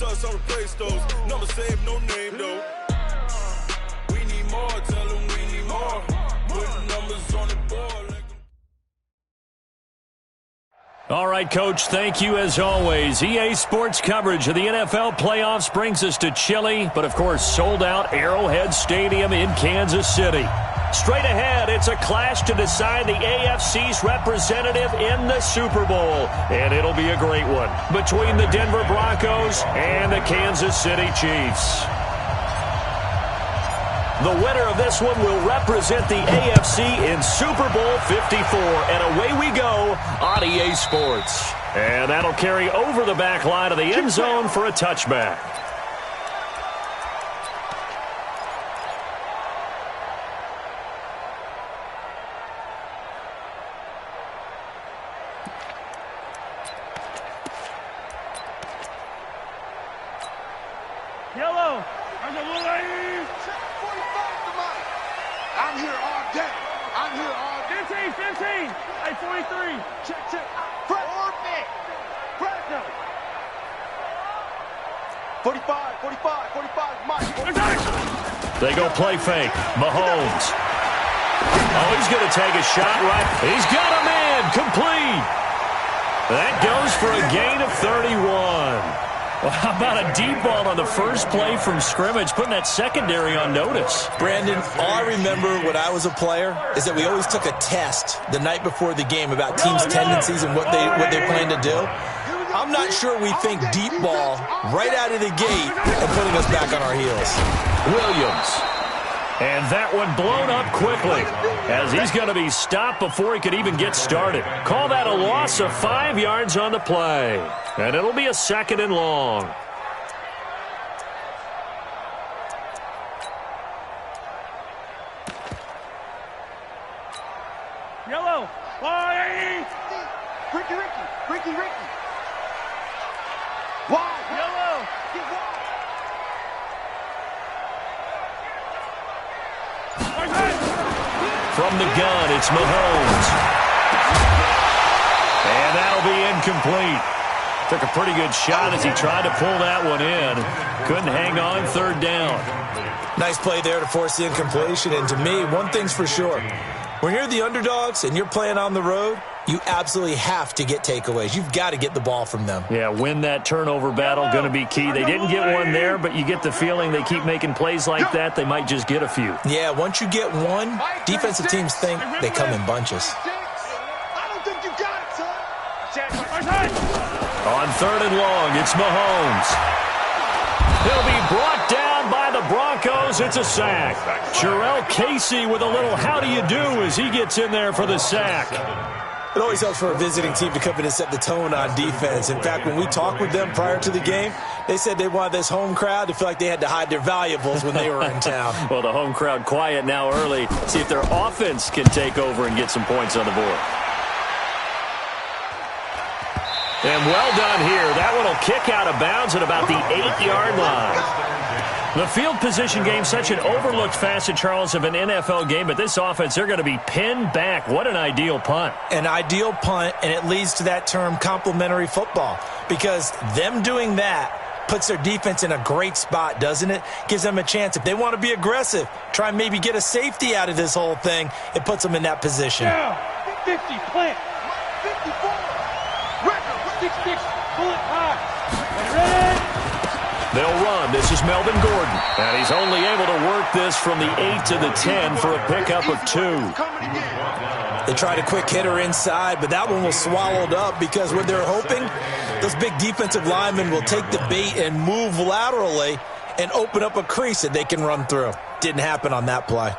shots on the play stores. Never save no name though. We need more, tell them we need more. Putting numbers on the board. All right, Coach, thank you as always. EA Sports coverage of the NFL playoffs brings us to chilly, but of course sold-out Arrowhead Stadium in Kansas City. Straight ahead, it's a clash to decide the AFC's representative in the Super Bowl, and it'll be a great one between the Denver Broncos and the Kansas City Chiefs. The winner of this one will represent the AFC in Super Bowl 54. And away we go on EA Sports. And that'll carry over the back line of the end zone for a touchback. Yellow. I'm the blue lady. I'm here all day. I'm here all day. 15. Hey, 43. Check. Perfect. 45, Mike. They go play fake. Mahomes. Oh, he's going to take a shot right. He's got a man. Complete. That goes for a gain of 31. Well, how about a deep ball on the first play from scrimmage, putting that secondary on notice? Brandon, all I remember when I was a player is that we always took a test the night before the game about teams' tendencies and what they plan to do. I'm not sure we think deep ball right out of the gate and putting us back on our heels. Williams. And that one blown up quickly as he's going to be stopped before he could even get started. Call that a loss of 5 yards on the play. And it'll be a 2nd and long. Yellow. Why? Ricky. Wide. Yellow. Get wide. From the gun, it's Mahomes. And that'll be incomplete. Took a pretty good shot as he tried to pull that one in. Couldn't hang on 3rd down. Nice play there to force the incompletion. And to me, one thing's for sure. When you're the underdogs and you're playing on the road, you absolutely have to get takeaways. You've got to get the ball from them. Yeah, win that turnover battle, going to be key. They didn't get one there, but you get the feeling they keep making plays like that, they might just get a few. Yeah, once you get one, defensive teams think they come in bunches. I don't think you got it, son. On 3rd and long, it's Mahomes. He'll be brought down by the Broncos. It's a sack. Jarrell Casey with a little how do you do as he gets in there for the sack. It always helps for a visiting team to come in and set the tone on defense. In fact, when we talked with them prior to the game, they said they wanted this home crowd to feel like they had to hide their valuables when they were in town. Well, the home crowd quiet now early. See if their offense can take over and get some points on the board. And well done here. That one will kick out of bounds at about the 8-yard line. The field position game, such an overlooked facet, Charles, of an NFL game, but this offense, they're going to be pinned back. What an ideal punt. An ideal punt, and it leads to that term complementary football, because them doing that puts their defense in a great spot, doesn't it? Gives them a chance. If they want to be aggressive, try and maybe get a safety out of this whole thing, it puts them in that position. Yeah, 50, plant. 54. Record, 6-6, bullet high. Ready? They'll run. This is Melvin Gordon. And he's only able to work this from the 8 to the 10 for a pickup of 2. They tried a quick hitter inside, but that one was swallowed up because what they're hoping, those big defensive linemen will take the bait and move laterally and open up a crease that they can run through. Didn't happen on that play.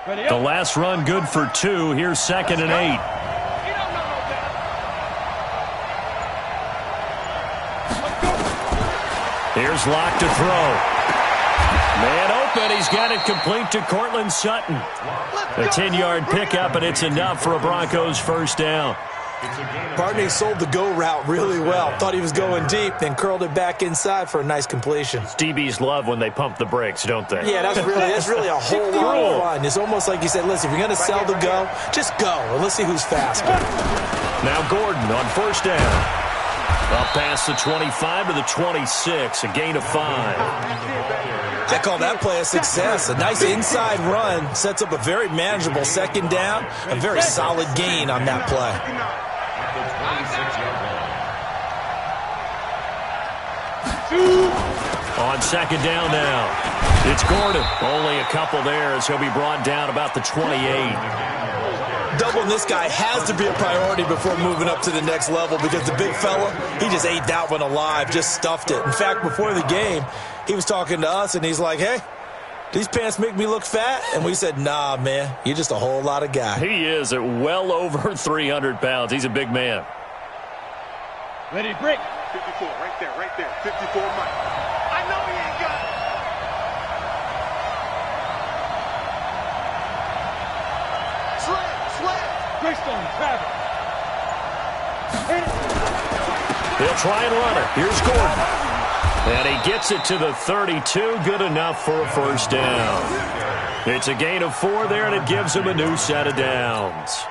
The last run good for 2. Here's 2nd and 8. Here's Locke to throw. Man open. He's got it complete to Cortland Sutton. A 10-yard pickup, and it's enough for a Broncos first down. Barney sold the go route really well. Thought he was going deep, then curled it back inside for a nice completion. DBs love when they pump the brakes, don't they? Yeah, that's really a whole lot of fun. It's almost like you said, listen, if you're going to sell the go, just go, and let's see who's faster. Now Gordon on first down. Up past the 25 to the 26, a gain of 5. I call that play a success. A nice inside run sets up a very manageable second down, a very solid gain on that play. On second down now, it's Gordon. Only a couple there as he'll be brought down about the 28. Doubling this guy has to be a priority before moving up to the next level because the big fella, he just ate that one alive, just stuffed it. In fact, before the game, he was talking to us, and he's like, hey, these pants make me look fat? And we said, nah, man, you're just a whole lot of guy. He is at well over 300 pounds. He's a big man. Ready to break. 54, right there. 54, Mike. I know he ain't got it. Greystone, Travis. They'll try and run it. Here's Gordon. And he gets it to the 32. Good enough for a first down. It's a gain of 4 there, and it gives him a new set of downs.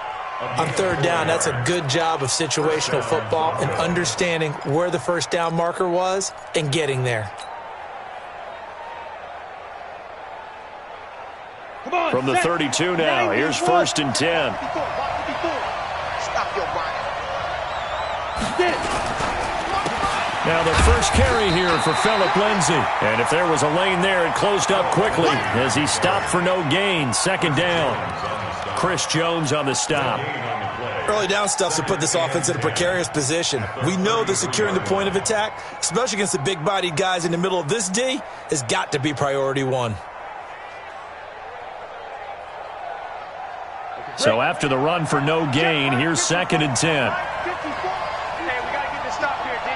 On third down, that's a good job of situational football and understanding where the first down marker was and getting there. From the 32 now, here's first and 10. Stop your body. Now the first carry here for Phillip Lindsay. And if there was a lane there, it closed up quickly as he stopped for no gain. Second down. Chris Jones on the stop. Early down stuff to put this offense in a precarious position. We know that securing the point of attack, especially against the big-bodied guys in the middle of this D, has got to be priority 1. So after the run for no gain, here's second and 10. Hey, we got to get this stop here, D.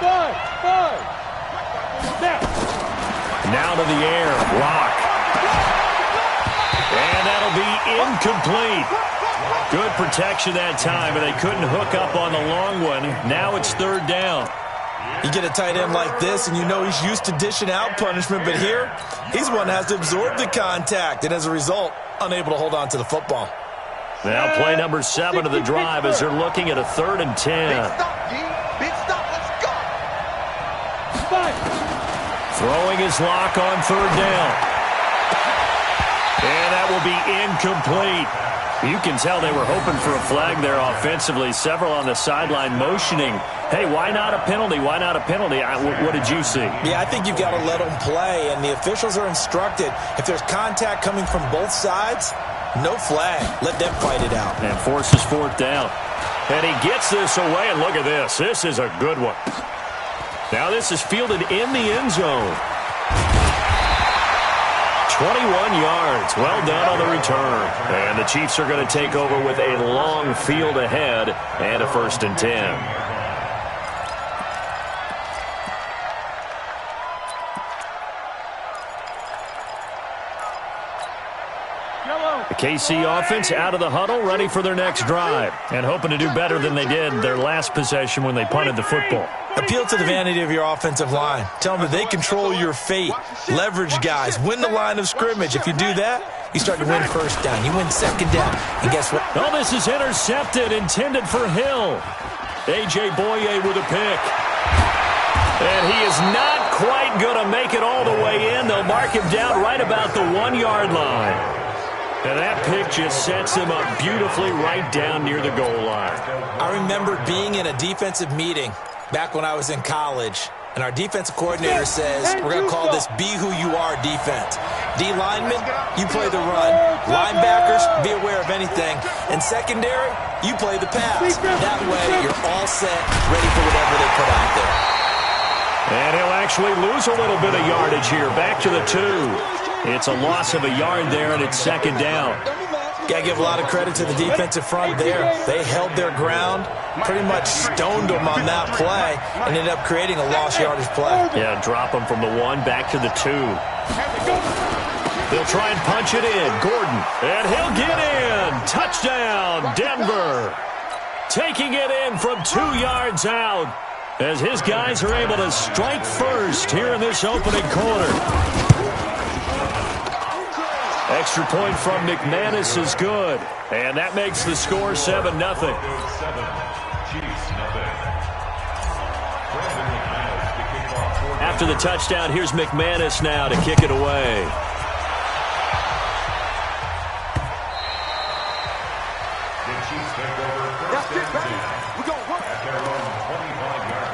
Five. Now to the air. Block. And that'll be incomplete. Good protection that time, and they couldn't hook up on the long one. Now it's third down. You get a tight end like this, and you know he's used to dishing out punishment, but here, he's the one that has to absorb the contact, and as a result, unable to hold on to the football. Now play number 7 of the drive as they're looking at a third and 10. Big stop, D. Big stop. Let's go. Throwing his lock on third down. And that will be incomplete. You can tell they were hoping for a flag there offensively. Several on the sideline motioning. Hey, why not a penalty? Why not a penalty? What did you see? Yeah, I think you've got to let them play, and the officials are instructed. If there's contact coming from both sides, no flag. Let them fight it out. And forces fourth down. And he gets this away, and look at this. This is a good one. Now this is fielded in the end zone. 21 yards. Well done on the return. And the Chiefs are going to take over with a long field ahead and a first and 10. The KC offense out of the huddle, ready for their next drive, and hoping to do better than they did their last possession when they punted the football. Appeal to the vanity of your offensive line. Tell them that they control your fate. Leverage guys. Win the line of scrimmage. If you do that, you start to win first down. You win second down. And guess what? Oh, this is intercepted, intended for Hill. A.J. Boye with a pick. And he is not quite going to make it all the way in. They'll mark him down right about the 1-yard line. And that pick just sets him up beautifully right down near the goal line. I remember being in a defensive meeting back when I was in college, and our defensive coordinator says, we're going to call this Be Who You Are defense. D linemen, you play the run. Linebackers, be aware of anything. And secondary, you play the pass. That way, you're all set, ready for whatever they put out there. And he'll actually lose a little bit of yardage here. Back to the 2. It's a loss of a yard there, and it's second down. Got to give a lot of credit to the defensive front there. They held their ground, pretty much stoned them on that play, and ended up creating a lost yardage play. Yeah, drop them from the 1 back to the 2. They'll try and punch it in. Gordon. And he'll get in. Touchdown, Denver. Taking it in from 2 yards out as his guys are able to strike first here in this opening quarter. Extra point from McManus is good. And that makes the score 7-0. After the touchdown, here's McManus now to kick it away. We're going to work. At their own 25-yard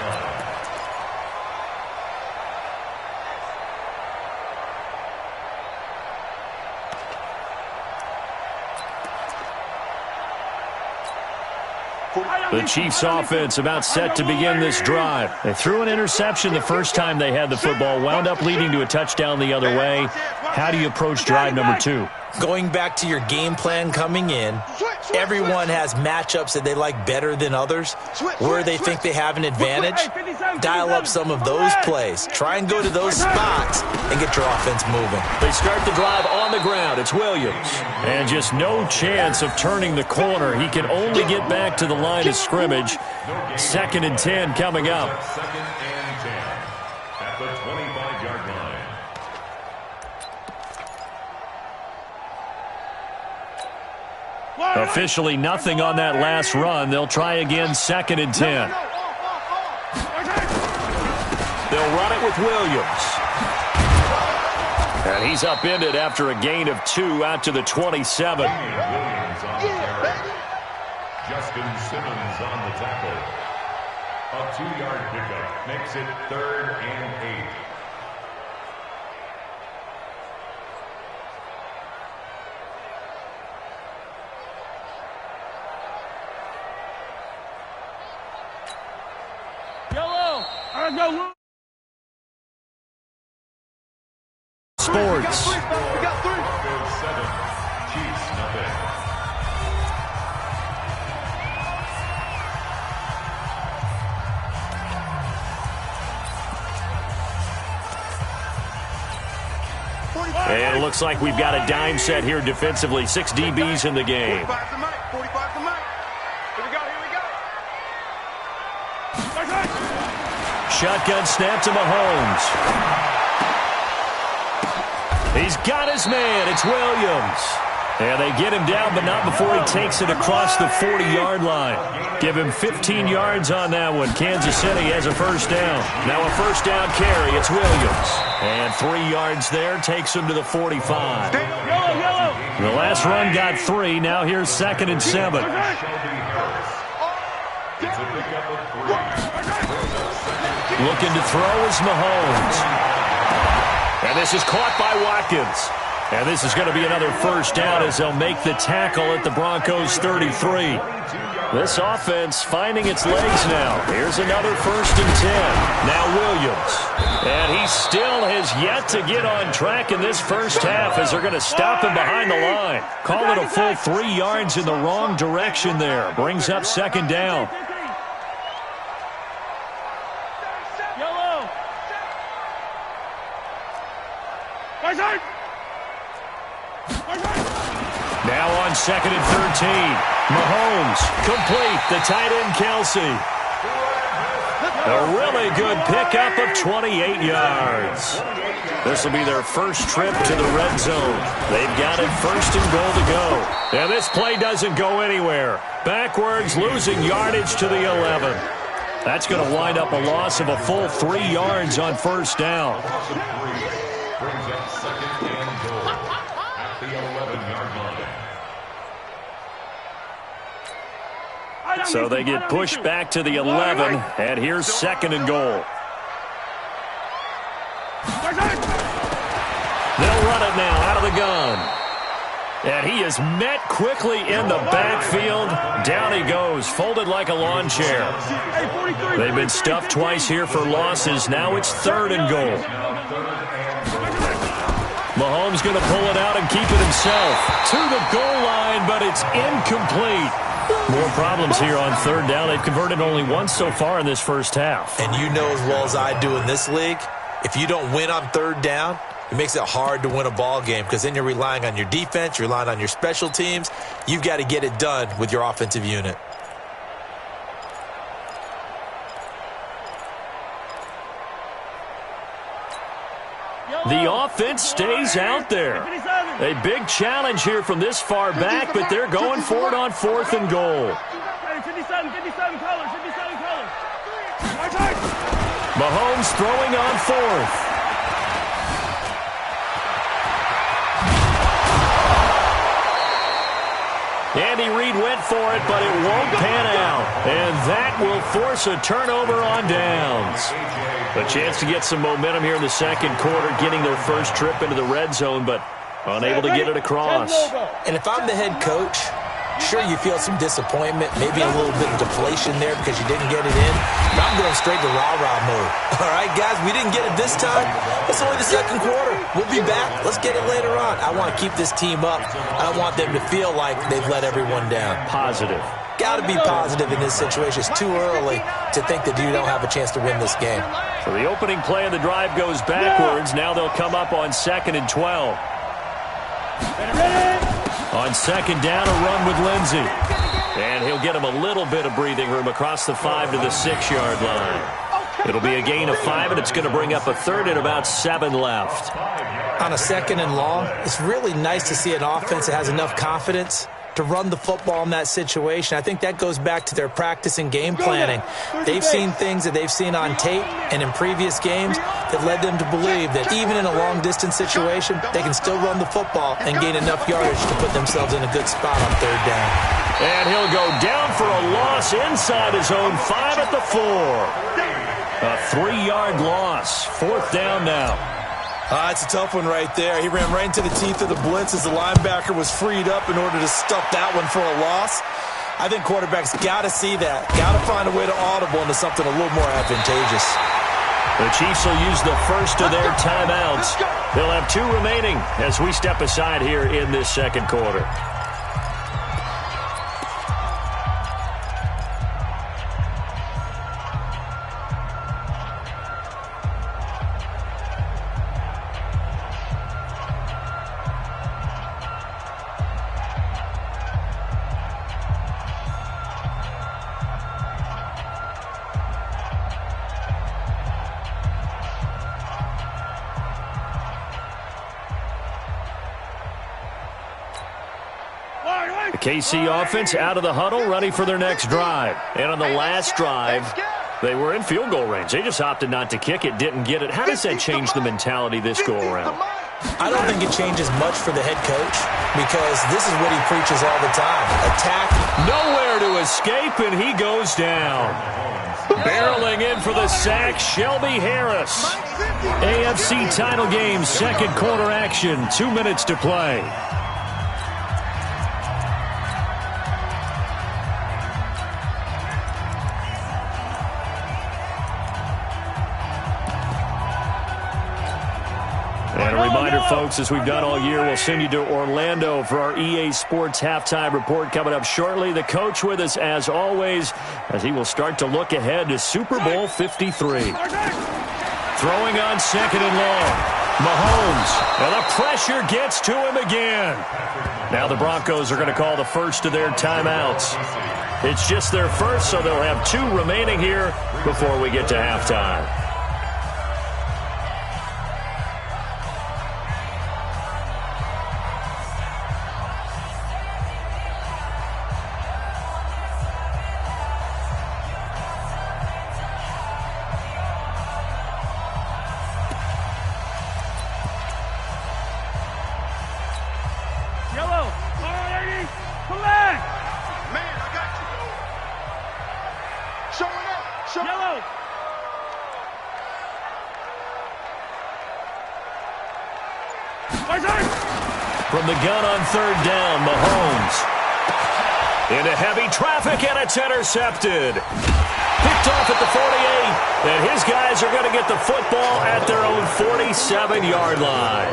line. The Chiefs offense about set to begin this drive. They threw an interception the first time they had the football, wound up leading to a touchdown the other way. How do you approach drive number 2? Going back to your game plan coming in, everyone has matchups that they like better than others. Where they think they have an advantage, dial up some of those plays. Try and go to those spots and get your offense moving. They start the drive on the ground. It's Williams. And just no chance of turning the corner. He can only get back to the line of scrimmage. 2nd and 10 coming up. 2nd and 10 at the 25-yard line. Officially nothing on that last run. They'll try again, 2nd and 10. They'll run it with Williams. And he's upended after a gain of 2 out to the 27. Williams on the carry. Justin Simmons on the tackle. A 2-yard pickup makes it 3rd and 8. Sports. We got 3. 7. Chiefs, nothing. And it looks like we've got a dime set here defensively. 6 DBs in the game. 45 to Mike. 45 to Mike. Here we go. Here we go. Shotgun snap to Mahomes. He's got his man. It's Williams. And they get him down, but not before he takes it across the 40-yard line. Give him 15 yards on that one. Kansas City has a first down. Now a first down carry. It's Williams. And 3 yards there takes him to the 45. The last run got 3. Now here's 2nd and 7. Looking to throw is Mahomes. And this is caught by Watkins. And this is going to be another first down as they'll make the tackle at the Broncos' 33. This offense finding its legs now. Here's another 1st and 10. Now Williams. And he still has yet to get on track in this first half as they're going to stop him behind the line. Call it a full 3 yards in the wrong direction there. Brings up 2nd down. Now on 2nd and 13. Mahomes complete. The tight end Kelsey. A really good pickup of 28 yards. This will be their first trip to the red zone. They've got it 1st and goal to go. And this play doesn't go anywhere. Backwards, losing yardage to the 11. That's going to wind up a loss of a full 3 yards on first down. Brings up 2nd and goal at the 11-yard line. So they get pushed back to the 11, and here's 2nd and goal. They'll run it now out of the gun. And he is met quickly in the backfield. Down he goes, folded like a lawn chair. They've been stuffed twice here for losses. Now it's 3rd and goal. Mahomes going to pull it out and keep it himself. To the goal line, but it's incomplete. More problems here on 3rd down. They've converted only once so far in this first half. And you know as well as I do in this league, if you don't win on 3rd down, It makes it hard to win a ball game because then you're relying on your defense, you're relying on your special teams. You've got to get it done with your offensive unit. The offense stays out there. A big challenge here from this far back, but they're going for it on 4th and goal. 57 colors. Mahomes throwing on 4th. Andy Reid went for it, but it won't pan out. And that will force a turnover on downs. A chance to get some momentum here in the second quarter, getting their first trip into the red zone, but unable to get it across. And if I'm the head coach, sure, you feel some disappointment, maybe a little bit of deflation there because you didn't get it in. But I'm going straight to rah-rah mode. All right, guys, we didn't get it this time. It's only the second quarter. We'll be back. Let's get it later on. I want to keep this team up. I don't want them to feel like they've let everyone down. Positive. Got to be positive in this situation. It's too early to think that you don't have a chance to win this game. So the opening play of the drive goes backwards. Now they'll come up on 2nd and 12. On 2nd down, a run with Lindsey. And he'll get him a little bit of breathing room across the 5 to the 6-yard line. It'll be a gain of 5, and it's going to bring up a 3rd and about 7 left. On a 2nd and long, it's really nice to see an offense that has enough confidence to run the football in that situation. I think that goes back to their practice and game planning. They've seen things that they've seen on tape and in previous games that led them to believe that even in a long-distance situation, they can still run the football and gain enough yardage to put themselves in a good spot on 3rd down. And he'll go down for a loss inside his own 5 at the 4. A 3-yard loss. 4th down now. It's a tough one right there. He ran right into the teeth of the blitz as the linebacker was freed up in order to stuff that one for a loss. I think quarterbacks got to see that. Got to find a way to audible into something a little more advantageous. The Chiefs will use the first of their timeouts. They'll have 2 remaining as we step aside here in this second quarter. The KC offense out of the huddle, ready for their next drive. And on the last drive, they were in field goal range. They just opted not to kick it, didn't get it. How does that change the mentality this go-around? I don't think it changes much for the head coach because this is what he preaches all the time. Attack. Nowhere to escape, and he goes down. Barreling in for the sack, Shelby Harris. AFC title game, second quarter action, 2 minutes to play. And a reminder, folks, as we've done all year, we'll send you to Orlando for our EA Sports halftime report coming up shortly. The coach with us, as always, as he will start to look ahead to Super Bowl 53. Throwing on 2nd and long. Mahomes, and the pressure gets to him again. Now the Broncos are going to call the first of their timeouts. It's just their first, so they'll have 2 remaining here before we get to halftime. From the gun on 3rd down, Mahomes. Into heavy traffic, and it's intercepted. Picked off at the 48, and his guys are going to get the football at their own 47-yard line.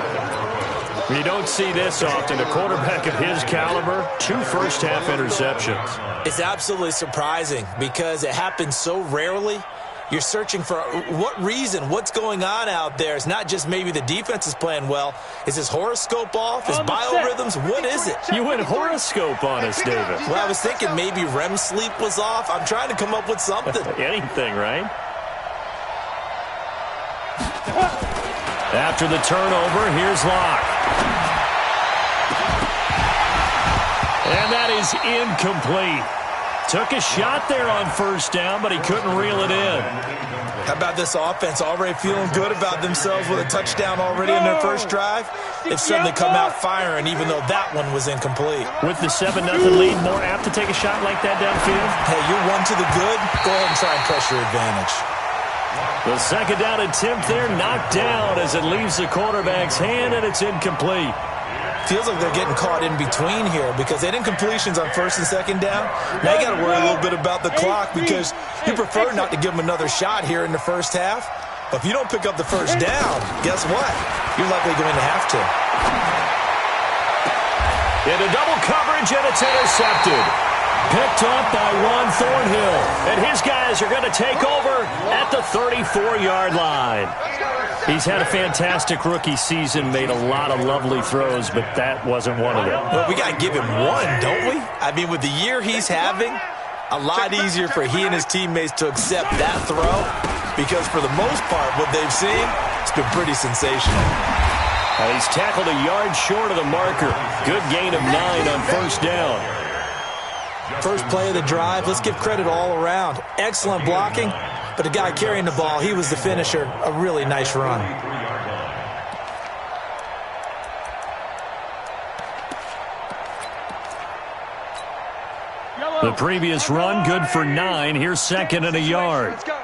You don't see this often. A quarterback of his caliber, 2 first-half interceptions. It's absolutely surprising because it happens so rarely you're searching for what reason, what's going on out there. It's not just maybe the defense is playing well. Is his horoscope off? His biorhythms? What is it? You went horoscope on us, David. Well, I was thinking maybe REM sleep was off. I'm trying to come up with something. Anything, right? After the turnover, here's Locke. And that is incomplete. Took a shot there on first down, but he couldn't reel it in. How about this offense already feeling good about themselves with a touchdown already in their first drive? They've suddenly come out firing, even though that one was incomplete. With the 7-0 lead, more apt to take a shot like that downfield? Hey, you're one to the good. Go ahead and try and press your advantage. The second down attempt there knocked down as it leaves the quarterback's hand, and it's incomplete. Feels like they're getting caught in between here because they had incompletions on first and second down. Now you got to worry a little bit about the clock because you prefer not to give them another shot here in the first half. But if you don't pick up the first down, guess what? You're likely going to have to. Into double coverage, and it's intercepted. Picked up by Juan Thornhill. And his guys are going to take over at the 34-yard line. He's had a fantastic rookie season, made a lot of lovely throws, but that wasn't one of them. Well, we got to give him one, don't we? I mean, with the year he's having, a lot easier for he and his teammates to accept that throw because for the most part, what they've seen, it's been pretty sensational. He's tackled a yard short of the marker. Good gain of 9 on first down. First play of the drive, let's give credit all around. Excellent blocking, but the guy carrying the ball, he was the finisher. A really nice run. The previous run, good for 9. Here's second and a yard. Let's go.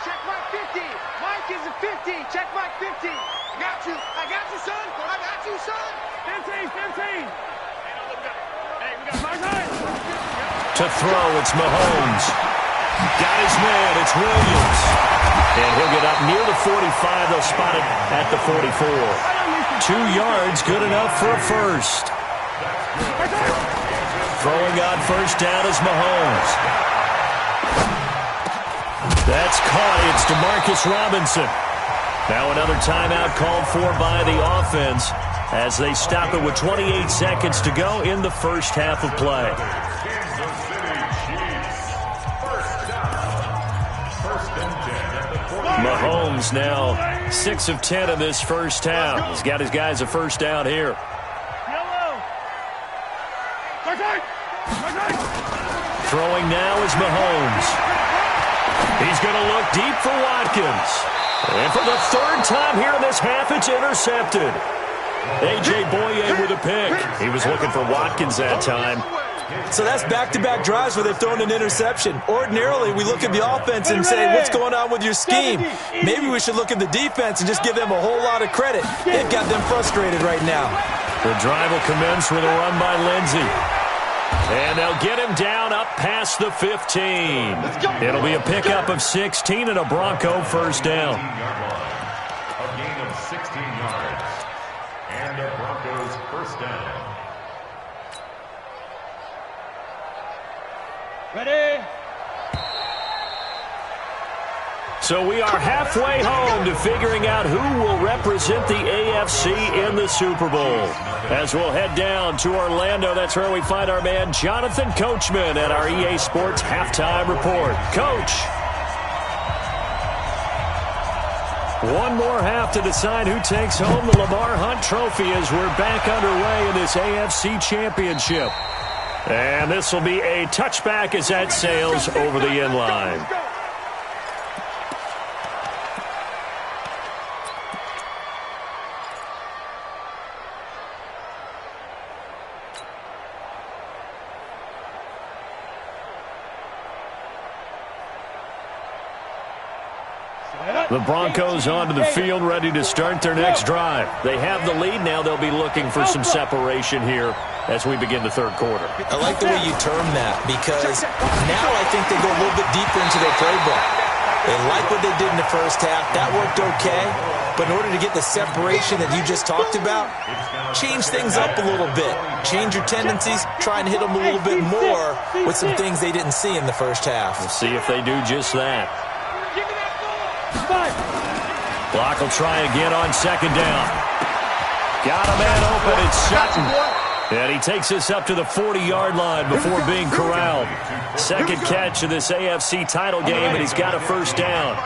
Check mark 50. Mike is a 50. Check mark 50. Got you. I got you, son. I got you, son. 15. To throw, it's Mahomes. Got his man, it's Williams. And he'll get up near the 45. They'll spot it at the 44. 2 yards, good enough for a first. Throwing on first down is Mahomes. That's caught. It's DeMarcus Robinson. Now another timeout called for by the offense as they stop it with 28 seconds to go in the first half of play. Mahomes now 6 of 10 in this first half. He's got his guys a first down here. Throwing now is Mahomes. He's going to look deep for Watkins. And for the third time here in this half, it's intercepted. A.J. Boye with a pick. He was looking for Watkins that time. So that's back-to-back drives where they've thrown an interception. Ordinarily, we look at the offense and say, what's going on with your scheme? Maybe we should look at the defense and just give them a whole lot of credit. They've got them frustrated right now. The drive will commence with a run by Lindsey. And they'll get him down up past the 15. It'll be a pickup of 16 and a Bronco first down. A gain of 16 yards. And the Broncos first down. Ready? So we are halfway home to figuring out who will represent the AFC in the Super Bowl. As we'll head down to Orlando, that's where we find our man Jonathan Coachman at our EA Sports Halftime Report. Coach. One more half to decide who takes home the Lamar Hunt Trophy as we're back underway in this AFC Championship. And this will be a touchback as that sails over the end line. The Broncos onto the field, ready to start their next drive. They have the lead. Now they'll be looking for some separation here as we begin the third quarter. I like the way you term that because now I think they go a little bit deeper into their playbook. They like what they did in the first half. That worked okay. But in order to get the separation that you just talked about, change things up a little bit. Change your tendencies. Try and hit them a little bit more with some things they didn't see in the first half. We'll see if they do just that. Block will try again on second down. Got a man open. It's Sutton. And he takes us up to the 40-yard line before being corralled. Second catch of this AFC title game, and he's got a first down.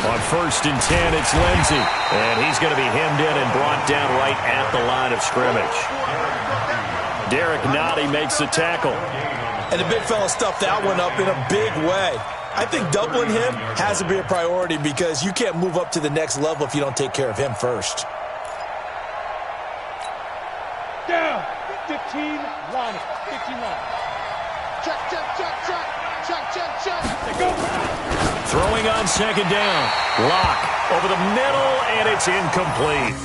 On 1st and 10, it's Lindsey. And he's going to be hemmed in and brought down right at the line of scrimmage. Derek Nottie makes the tackle. And the big fella stuffed that one up in a big way. I think doubling him has to be a priority because you can't move up to the next level if you don't take care of him first. Down. 15 line. 15 line. Check, check, check, check. Check, check, check. They go. Throwing on second down. Lock over the middle, and it's incomplete.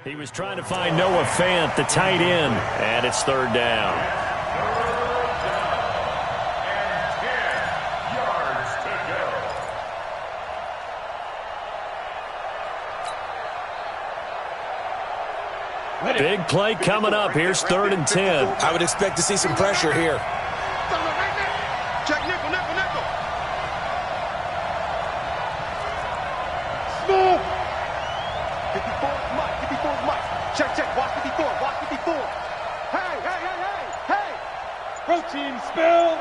He was trying to find Noah Fant, the tight end, and it's third down. Big play coming up. Here's 3rd and 10. I would expect to see some pressure here. Check nickel, nickel, nickel. Smooth. 54, Mike. 54, Mike. Check, check. Watch 54. Watch 54. Hey, hey, hey, hey, hey. Protein spill.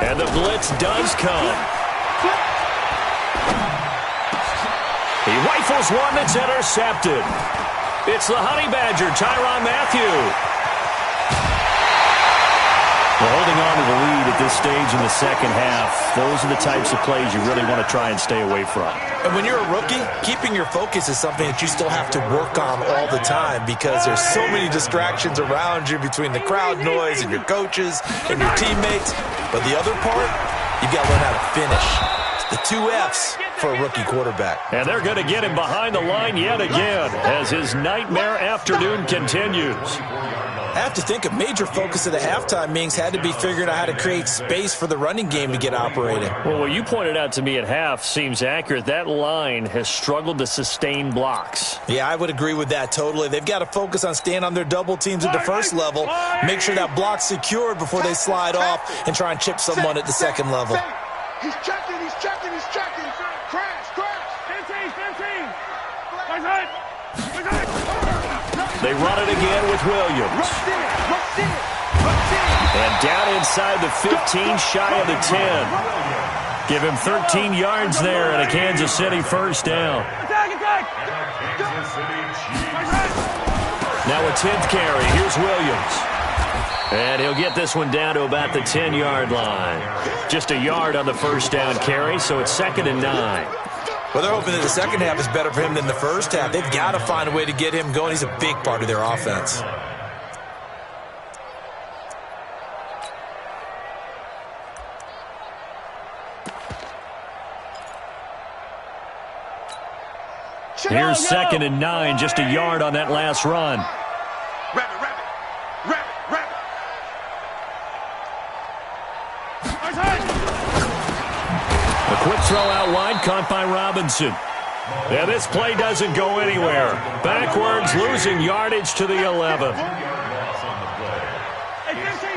And the blitz does come. He rifles one that's intercepted. It's the Honey Badger, Tyrann Mathieu. Well, holding on to the lead at this stage in the second half, those are the types of plays you really want to try and stay away from. And when you're a rookie, keeping your focus is something that you still have to work on all the time because there's so many distractions around you between the crowd noise and your coaches and your teammates. But the other part, you've got to learn how to finish. The 2 F's for a rookie quarterback. And they're going to get him behind the line yet again as his nightmare afternoon continues. I have to think a major focus of the halftime meetings had to be figuring out how to create space for the running game to get operating. Well, what you pointed out to me at half seems accurate. That line has struggled to sustain blocks. Yeah, I would agree with that totally. They've got to focus on staying on their double teams at the first level, make sure that block's secured before they slide off and try and chip someone at the second level. He's checking, he's checking, he's checking. Crash, crash. 15. They run it again with Williams. And down inside the 15, shy of the 10. Give him 13 yards there and a Kansas City first down. Now a 10th carry. Here's Williams. And he'll get this one down to about the 10-yard line. Just a yard on the first down carry, so it's 2nd and 9. Well, they're hoping that the second half is better for him than the first half. They've got to find a way to get him going. He's a big part of their offense. Here's 2nd and 9, just a yard on that last run. Rabbit, rabbit, rabbit, rabbit. A quick throw out wide, caught by Robinson. And this play doesn't go anywhere. Backwards, losing yardage to the 11. Hey, 15.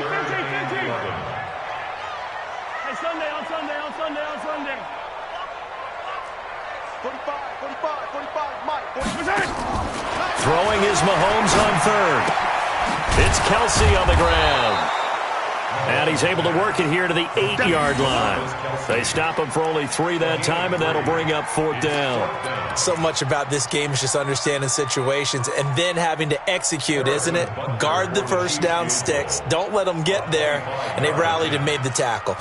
Hey, Sunday, on Sunday. 45, Mike. 40%. Throwing is Mahomes on 3rd. It's Kelsey on the ground. And he's able to work it here to the 8-yard line. They stop him for only 3 that time, and that'll bring up 4th down. So much about this game is just understanding situations and then having to execute, isn't it? Guard the first down sticks. Don't let them get there. And they rallied and made the tackle.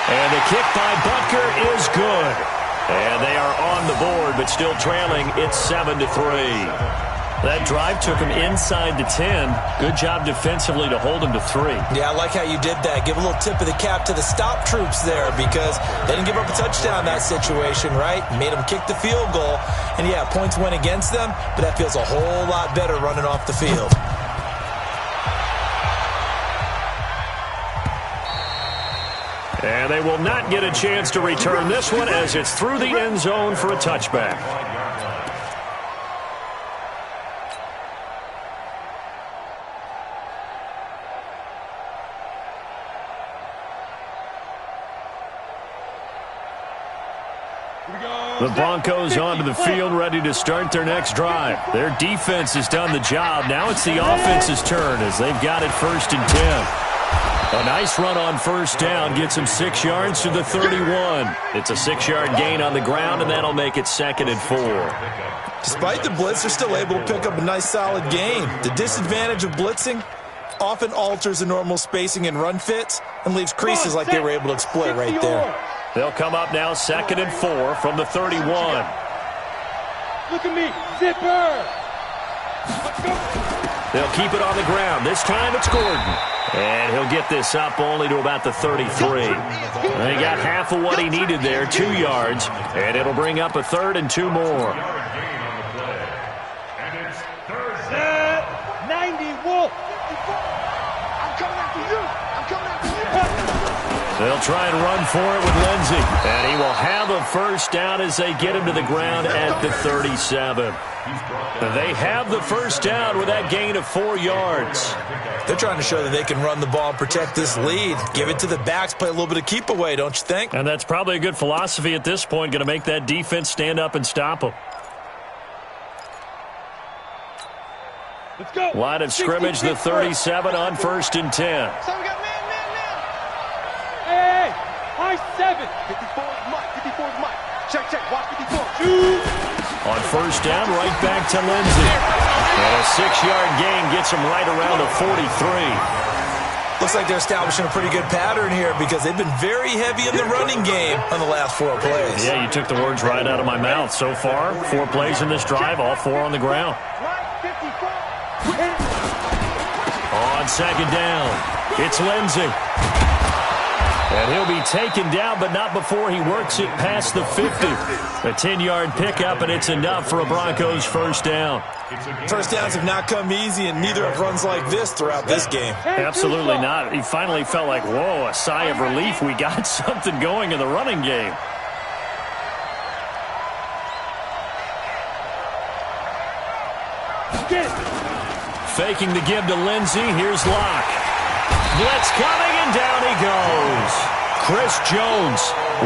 And the kick by Butker is good. And they are on the board, but still trailing. It's 7-3. That drive took him inside the 10. Good job defensively to hold him to 3. Yeah, I like how you did that. Give a little tip of the cap to the stop troops there because they didn't give up a touchdown in that situation, right? Made them kick the field goal. And, yeah, points went against them, but that feels a whole lot better running off the field. And they will not get a chance to return this one as it's through the end zone for a touchback. The Broncos onto the field, ready to start their next drive. Their defense has done the job. Now it's the offense's turn as they've got it 1st and 10. A nice run on 1st down gets them 6 yards to the 31. It's a 6-yard gain on the ground, and that'll make it 2nd and 4. Despite the blitz, they're still able to pick up a nice, solid gain. The disadvantage of blitzing often alters the normal spacing and run fits and leaves creases like they were able to exploit right there. They'll come up now 2nd and 4 from the 31. Look at me, zipper. Let's go. They'll keep it on the ground. This time it's Gordon. And he'll get this up only to about the 33. They got half of what he needed there, 2 yards. And it'll bring up a 3rd and 2 more. Set 90 Wolf. I'm coming after you. I'm coming after you. They'll try and run for it with Lindsey. And he will have a 1st down as they get him to the ground at the 37. They have the 1st down with that gain of 4 yards. They're trying to show that they can run the ball and protect this lead. Give it to the backs, play a little bit of keep away, don't you think? And that's probably a good philosophy at this point, going to make that defense stand up and stop them. Let's go. Line of scrimmage, the 37 on 1st and 10. So we got man. Hey, high 7. 54 Mike. 54 Mike. Check. Watch 54. Shoot. On 1st down, right back to Lindsey. And a 6-yard gain gets him right around the 43. Looks like they're establishing a pretty good pattern here because they've been very heavy in the running game on the last 4 plays. Yeah, you took the words right out of my mouth. So far, 4 plays in this drive, all 4 on the ground. On 2nd down, it's Lindsey. And he'll be taken down, but not before he works it past the 50. A 10-yard pickup, and it's enough for a Broncos 1st down. 1st downs have not come easy, and neither have runs like this throughout this game. Absolutely not. He finally felt like, whoa, a sigh of relief. We got something going in the running game. Faking the give to Lindsey. Here's Locke. Blitz coming, and down he goes. Chris Jones.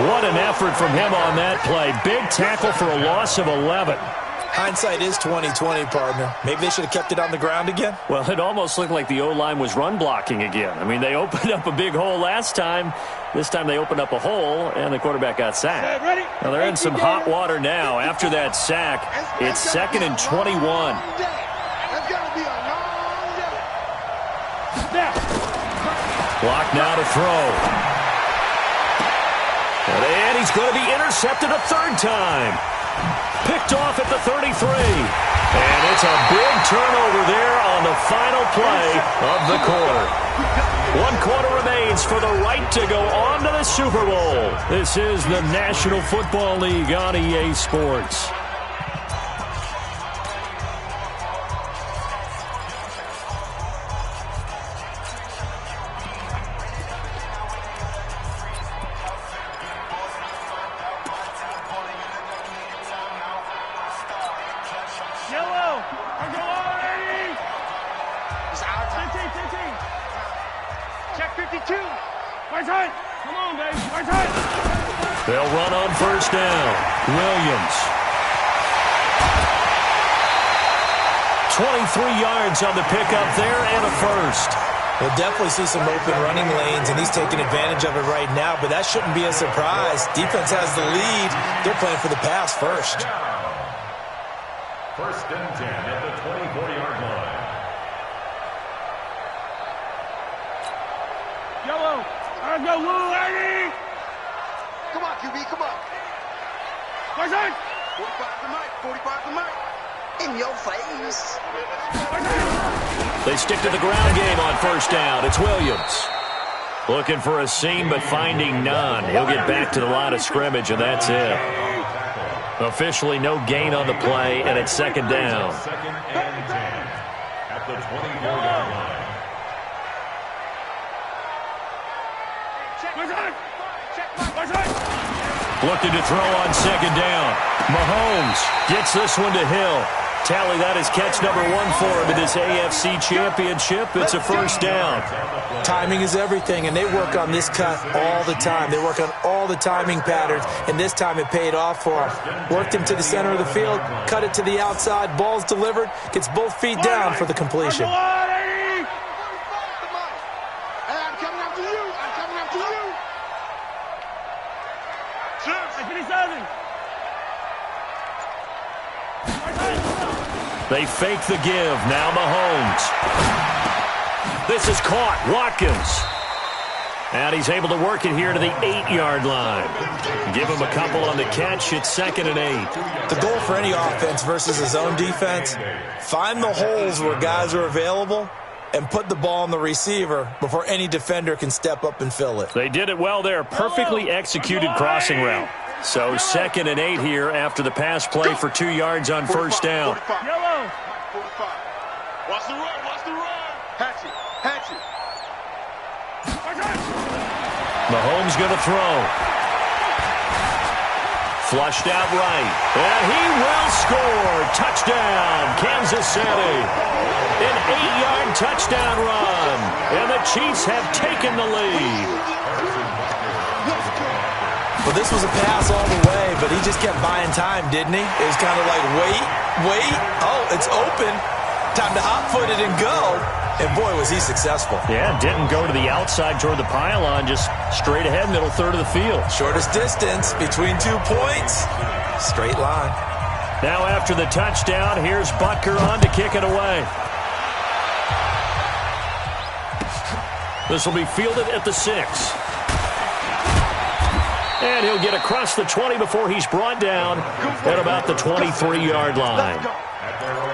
What an effort from him on that play. Big tackle for a loss of 11. Hindsight is 20/20, partner. Maybe they should have kept it on the ground again. Well, it almost looked like the O-line was run blocking again. I mean, they opened up a big hole last time. This time they opened up a hole, and the quarterback got sacked. Now they're in some hot water now. After that sack, it's 2nd and 21. Clock now to throw. And he's going to be intercepted a 3rd time. Picked off at the 33. And it's a big turnover there on the final play of the quarter. 1 quarter remains for the right to go on to the Super Bowl. This is the National Football League on EA Sports. They'll run on 1st down. Williams. yards on the pickup there and a first. We'll definitely see some open running lanes, and he's taking advantage of it right now, but that shouldn't be a surprise. Defense has the lead. They're playing for the pass first. First and 10 at the 24-yard line. Yellow. I go, Lou, lady. Come on, QB, come on. Where's it? 45 to Mike, 45 to Mike. In your face. They stick to the ground game on first down. It's Williams. Looking for a seam, but finding none. He'll get back to the line of scrimmage, and that's it. Officially no gain on the play, and it's second down. Second and 10 at the 24-yard line. Looking to throw on second down. Mahomes gets this one to Hill. Tally that as catch number 1 for him in this AFC Championship. It's a first down. Timing is everything, and they work on this cut all the time. They work on all the timing patterns, and this time it paid off for him. Worked him to the center of the field, cut it to the outside, ball's delivered, gets both feet down for the completion. I'm coming after you. I'm coming after you. They fake the give. Now Mahomes. This is caught. Watkins. And he's able to work it here to the 8-yard line. Give him a couple on the catch. It's second and 8. The goal for any offense versus his own defense, find the holes where guys are available and put the ball on the receiver before any defender can step up and fill it. They did it well there. Perfectly executed crossing route. So second and 8 here after the pass play for 2 yards on first down. 45. Yellow. 45. Watch the run. Watch the run. Hatch it. Hatch it. Mahomes going to throw. Flushed out right. And he will score. Touchdown, Kansas City. An 8-yard touchdown run. And the Chiefs have taken the lead. Well, this was a pass all the way, but he just kept buying time, didn't he? It was kind of like, wait. Oh, it's open. Time to hot-foot it and go. And, boy, was he successful. Yeah, didn't go to the outside toward the pylon, just straight ahead, middle third of the field. Shortest distance between 2 points. Straight line. Now after the touchdown, here's Butker on to kick it away. This will be fielded at the 6. And he'll get across the 20 before he's brought down at about the 23-yard line. At their own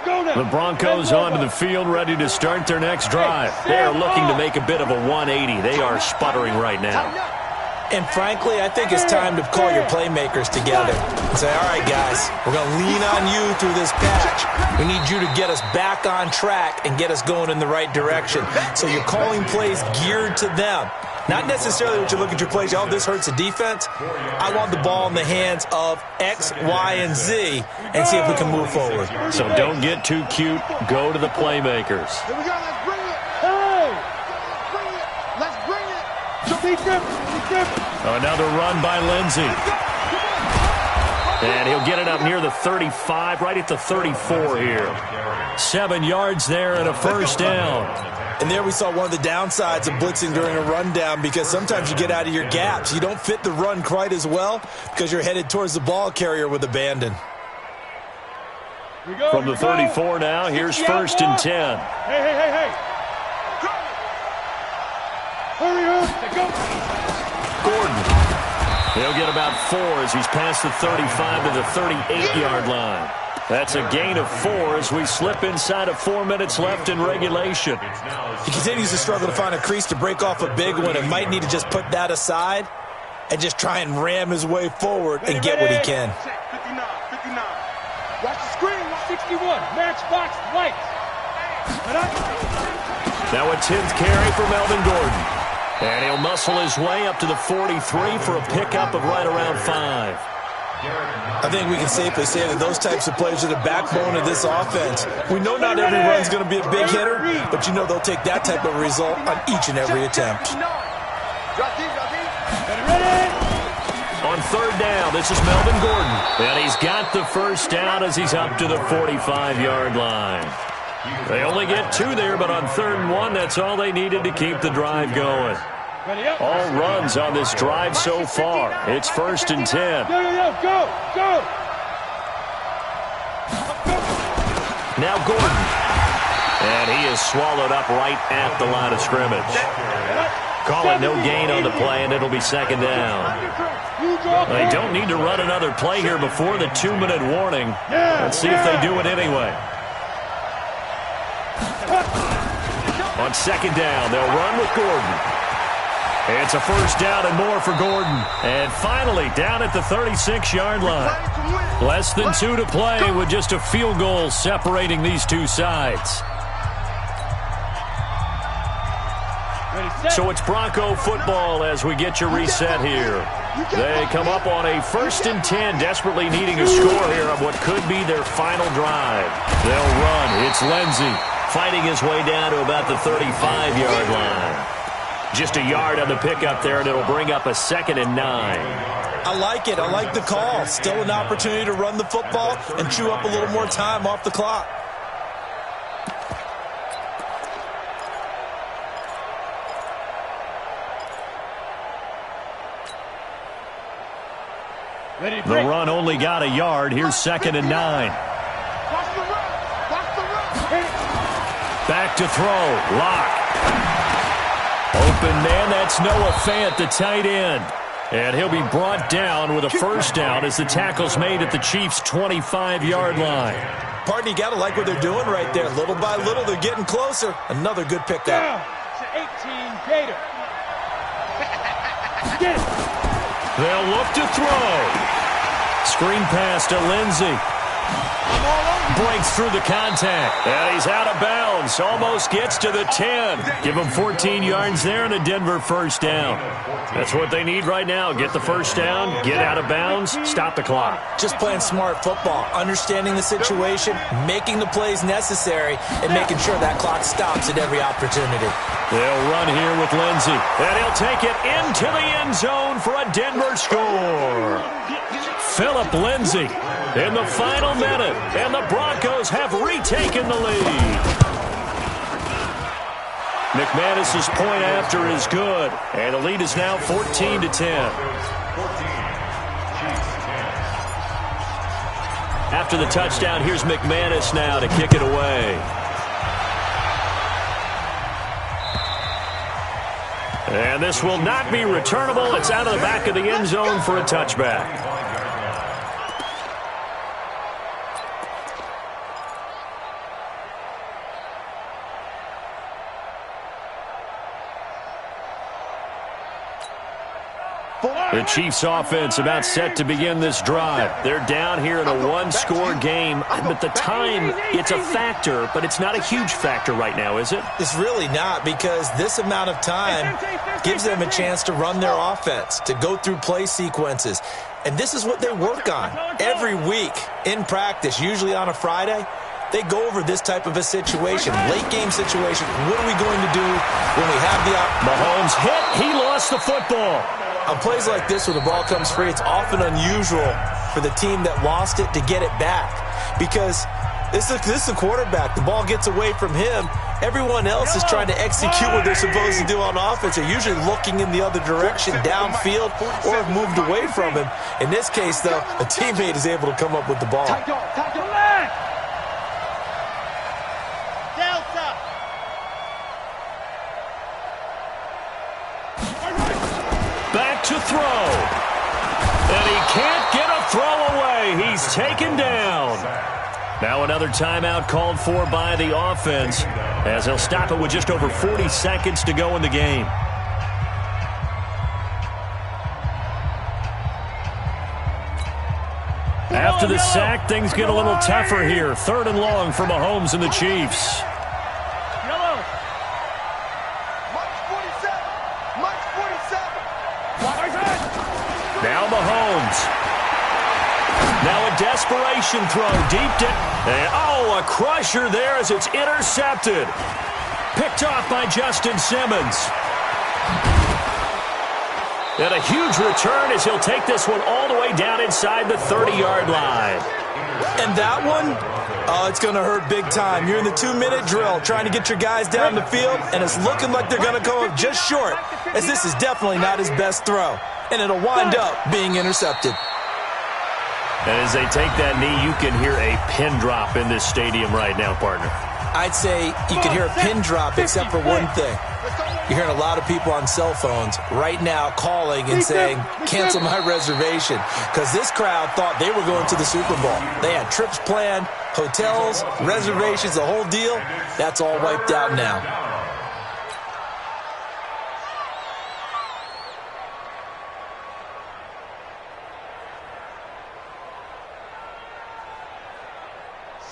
23-yard line. The Broncos onto the field, ready to start their next drive. They are looking to make a bit of a 180. They are sputtering right now. And frankly, I think it's time to call your playmakers together and say, all right, guys, we're going to lean on you through this patch. We need you to get us back on track and get us going in the right direction. So you're calling plays geared to them. Not necessarily what you look at your plays, oh, this hurts the defense. I want the ball in the hands of X, Y, and Z and see if we can move forward. So don't get too cute. Go to the playmakers. Here we go. Let's bring it. Hey! Let's bring it. Another run by Lindsey. And he'll get it up near the 35, right at the 34 here. 7 yards there and a first down. And there we saw one of the downsides of blitzing during a rundown, because sometimes you get out of your gaps. You don't fit the run quite as well because you're headed towards the ball carrier with abandon. From the 34 now, here's first and 10. Hey. Hurry up. Go. Gordon. He'll get about 4 as he's past the 35 to the 38-yard line. That's a gain of 4 as we slip inside of 4 minutes left in regulation. He continues to struggle to find a crease to break off a big one and might need to just put that aside and just try and ram his way forward and get what he can. 59. Watch the screen. 61. Matchbox lights. Now a 10th carry for Melvin Gordon. And he'll muscle his way up to the 43 for a pickup of right around 5. I think we can safely say that those types of plays are the backbone of this offense. We know not every run's going to be a big hitter, but you know they'll take that type of result on each and every attempt. On third down, this is Melvin Gordon. And he's got the first down as he's up to the 45-yard line. They only get 2 there, but on 3rd and 1, that's all they needed to keep the drive going. All runs on this drive so far. It's 1st and 10. Go! Now Gordon. And he is swallowed up right at the line of scrimmage. Call it no gain on the play, and it'll be 2nd down. They don't need to run another play here before the 2-minute warning. Let's see if they do it anyway. On 2nd down, they'll run with Gordon. It's a 1st down and more for Gordon. And finally, down at the 36-yard line. Less than 2 to play with just a field goal separating these two sides. So it's Bronco football as we get you reset here. They come up on a 1st and 10, desperately needing a score here on what could be their final drive. They'll run. It's Lindsey fighting his way down to about the 35-yard line. Just a yard on the pickup there, and it'll bring up a 2nd and 9. I like it. I like the call. Still an opportunity to run the football and chew up a little more time off the clock. The run only got a yard. Here's 2nd and 9. Back to throw. Lock. Open man, that's Noah Fant, the tight end. And he'll be brought down with a 1st down as the tackle's made at the Chiefs' 25-yard line. Pardon, you got to like what they're doing right there. Little by little, they're getting closer. Another good pickup. Down to 18, Gator. Get it. They'll look to throw. Screen pass to Lindsey. Breaks through the contact. And he's out of bounds. Almost gets to the 10. Give him 14 yards there and a Denver 1st down. That's what they need right now. Get the 1st down, get out of bounds, stop the clock. Just playing smart football, understanding the situation, making the plays necessary, and making sure that clock stops at every opportunity. They'll run here with Lindsey. And he'll take it into the end zone for a Denver score. Phillip Lindsey in the final minute, and the Broncos have retaken the lead. McManus's point after is good, and the lead is now 14-10. After the touchdown, here's McManus now to kick it away. And this will not be returnable. It's out of the back of the end zone for a touchback. The Chiefs offense about set to begin this drive. They're down here in a 1-score game. But the time, it's a factor, but it's not a huge factor right now, is it? It's really not, because this amount of time gives them a chance to run their offense, to go through play sequences. And this is what they work on every week in practice, usually on a Friday. They go over this type of a situation, late-game situation. What are we going to do when we have the Mahomes hit. He lost the football. On plays like this where the ball comes free, it's often unusual for the team that lost it to get it back, because this is the quarterback. The ball gets away from him. Everyone else is trying to execute what they're supposed to do on offense. They're usually looking in the other direction, downfield, or have moved away from him. In this case, though, a teammate is able to come up with the ball. Back to throw. And he can't get a throw away. He's taken down. Now another timeout called for by the offense, as they'll stop it with just over 40 seconds to go in the game. After the sack, things get a little tougher here. 3rd and long for Mahomes and the Chiefs. Now Mahomes. Now a desperation throw deep down. And, a crusher there as it's intercepted. Picked off by Justin Simmons. And a huge return as he'll take this one all the way down inside the 30-yard line. And that one, oh, it's going to hurt big time. You're in the 2-minute drill trying to get your guys down the field, and it's looking like they're going to go up just short, as this is definitely not his best throw. And it'll wind up being intercepted. And as they take that knee, you can hear a pin drop in this stadium right now, partner. I'd say you can hear a pin drop except for one thing. You're hearing a lot of people on cell phones right now calling and saying, cancel my reservation, because this crowd thought they were going to the Super Bowl. They had trips planned, hotels, reservations, the whole deal. That's all wiped out now.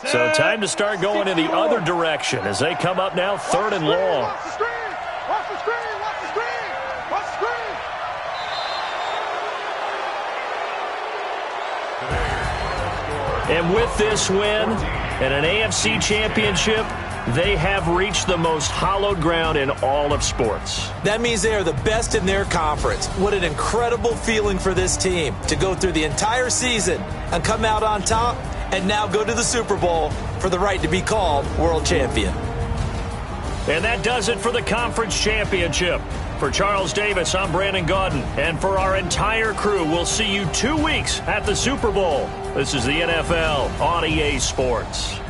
So time to start going in the other direction as they come up now 3rd and long. Watch the screen! Watch the screen! Watch the screen! Watch the screen! And with this win and an AFC championship, they have reached the most hallowed ground in all of sports. That means they are the best in their conference. What an incredible feeling for this team to go through the entire season and come out on top and now go to the Super Bowl for the right to be called world champion. And that does it for the conference championship. For Charles Davis, I'm Brandon Gaudin. And for our entire crew, we'll see you 2 weeks at the Super Bowl. This is the NFL on EA Sports.